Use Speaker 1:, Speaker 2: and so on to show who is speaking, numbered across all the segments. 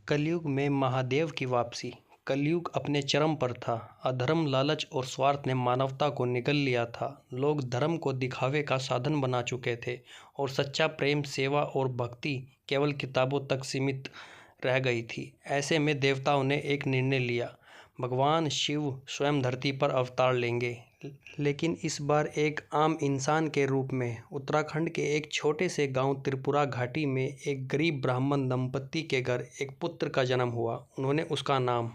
Speaker 1: कलयुग में महादेव की वापसी। कलयुग अपने चरम पर था। अधर्म, लालच और स्वार्थ ने मानवता को निगल लिया था। लोग धर्म को दिखावे का साधन बना चुके थे और सच्चा प्रेम, सेवा और भक्ति केवल किताबों तक सीमित रह गई थी। ऐसे में देवताओं ने एक निर्णय लिया, भगवान शिव स्वयं धरती पर अवतार लेंगे, लेकिन इस बार एक आम इंसान के रूप में। उत्तराखंड के एक छोटे से गांव त्रिपुरा घाटी में एक गरीब ब्राह्मण दंपत्ति के घर एक पुत्र का जन्म हुआ। उन्होंने उसका नाम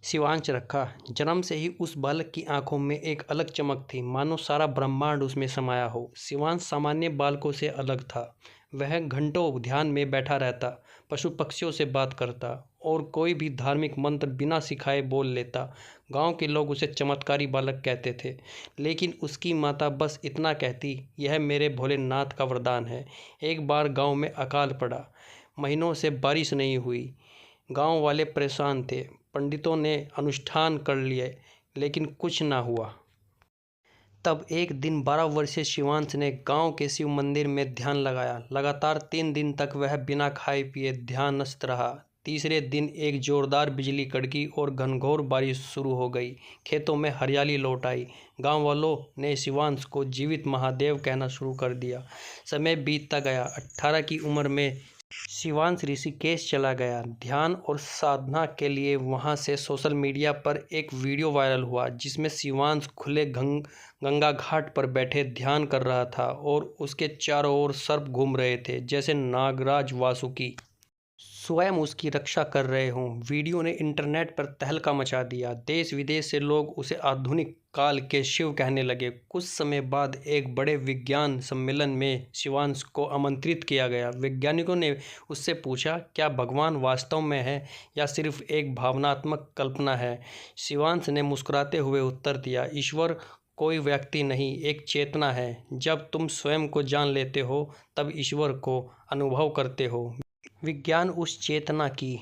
Speaker 1: शिवांश रखा। जन्म से ही उस बालक की आंखों में एक अलग चमक थी, मानो सारा ब्रह्मांड उसमें समाया हो। शिवांश सामान्य बालकों से अलग था। वह घंटों ध्यान में बैठा रहता, पशु पक्षियों से बात करता और कोई भी धार्मिक मंत्र बिना सिखाए बोल लेता। गांव के लोग उसे चमत्कारी बालक कहते थे, लेकिन उसकी माता बस इतना कहती, यह मेरे भोलेनाथ का वरदान है। एक बार गांव में अकाल पड़ा। महीनों से बारिश नहीं हुई। गांव वाले परेशान थे। पंडितों ने अनुष्ठान कर लिए, लेकिन कुछ ना हुआ। तब एक दिन 12 वर्षीय शिवांश ने गांव के शिव मंदिर में ध्यान लगाया। लगातार 3 दिन तक वह बिना खाए पिए ध्यानस्थ रहा। तीसरे दिन एक जोरदार बिजली कड़की और घनघोर बारिश शुरू हो गई। खेतों में हरियाली लौट आई। गांव वालों ने शिवांश को जीवित महादेव कहना शुरू कर दिया। समय बीतता गया। 18 की उम्र में शिवांश ऋषिकेश चला गया ध्यान और साधना के लिए। वहां से सोशल मीडिया पर एक वीडियो वायरल हुआ, जिसमें शिवांश खुले गंगा घाट पर बैठे ध्यान कर रहा था और उसके चारों ओर सर्प घूम रहे थे, जैसे नागराज वासुकी स्वयं उसकी रक्षा कर रहे हों। वीडियो ने इंटरनेट पर तहलका मचा दिया। देश विदेश से लोग उसे आधुनिक काल के शिव कहने लगे। कुछ समय बाद एक बड़े विज्ञान सम्मेलन में शिवांश को आमंत्रित किया गया। वैज्ञानिकों ने उससे पूछा, क्या भगवान वास्तव में है या सिर्फ एक भावनात्मक कल्पना है? शिवांश ने मुस्कुराते हुए उत्तर दिया, ईश्वर कोई व्यक्ति नहीं, एक चेतना है। जब तुम स्वयं को जान लेते हो, तब ईश्वर को अनुभव करते हो। विज्ञान उस चेतना की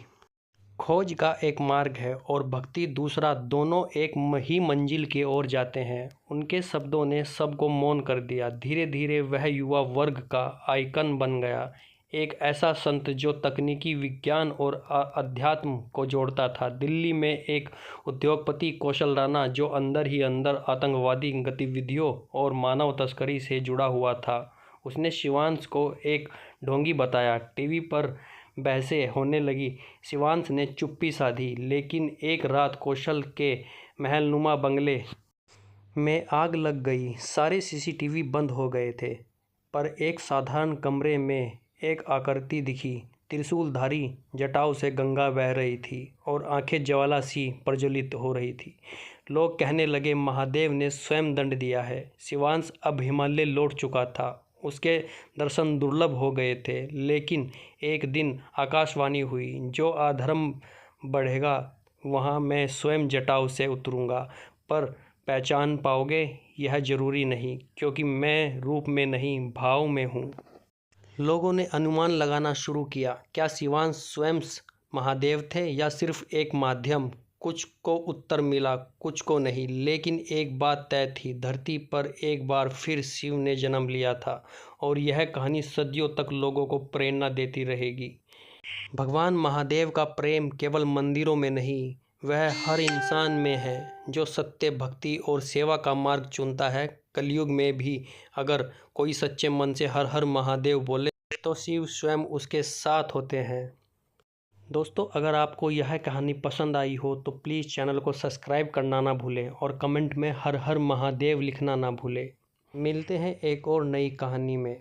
Speaker 1: खोज का एक मार्ग है और भक्ति दूसरा, दोनों एक ही मंजिल की ओर जाते हैं। उनके शब्दों ने सबको मौन कर दिया। धीरे धीरे वह युवा वर्ग का आइकन बन गया, एक ऐसा संत जो तकनीकी, विज्ञान और अध्यात्म को जोड़ता था। दिल्ली में एक उद्योगपति कौशल राणा, जो अंदर ही अंदर आतंकवादी गतिविधियों और मानव तस्करी से जुड़ा हुआ था, उसने शिवांश को एक ढोंगी बताया। टीवी पर बहसें होने लगी। शिवांश ने चुप्पी साधी, लेकिन एक रात कौशल के महलनुमा बंगले में आग लग गई। सारे सीसीटीवी बंद हो गए थे, पर एक साधारण कमरे में एक आकृति दिखी। त्रिशूलधारी, जटाओं से गंगा बह रही थी और आंखें ज्वाला सी प्रज्वलित हो रही थी। लोग कहने लगे, महादेव ने स्वयं दंड दिया है। शिवांश अब हिमालय लौट चुका था। उसके दर्शन दुर्लभ हो गए थे, लेकिन एक दिन आकाशवाणी हुई, जो अधर्म बढ़ेगा वहाँ मैं स्वयं जटाओं से उतरूँगा, पर पहचान पाओगे यह जरूरी नहीं, क्योंकि मैं रूप में नहीं, भाव में हूँ। लोगों ने अनुमान लगाना शुरू किया, क्या शिवांश स्वयं महादेव थे या सिर्फ एक माध्यम? कुछ को उत्तर मिला, कुछ को नहीं, लेकिन एक बात तय थी, धरती पर एक बार फिर शिव ने जन्म लिया था और यह कहानी सदियों तक लोगों को प्रेरणा देती रहेगी। भगवान महादेव का प्रेम केवल मंदिरों में नहीं, वह हर इंसान में है जो सत्य, भक्ति और सेवा का मार्ग चुनता है। कलयुग में भी अगर कोई सच्चे मन से हर हर महादेव बोले, तो शिव स्वयं उसके साथ होते हैं। दोस्तों, अगर आपको यह कहानी पसंद आई हो तो प्लीज़ चैनल को सब्सक्राइब करना ना भूलें और कमेंट में हर हर महादेव लिखना ना भूलें। मिलते हैं एक और नई कहानी में।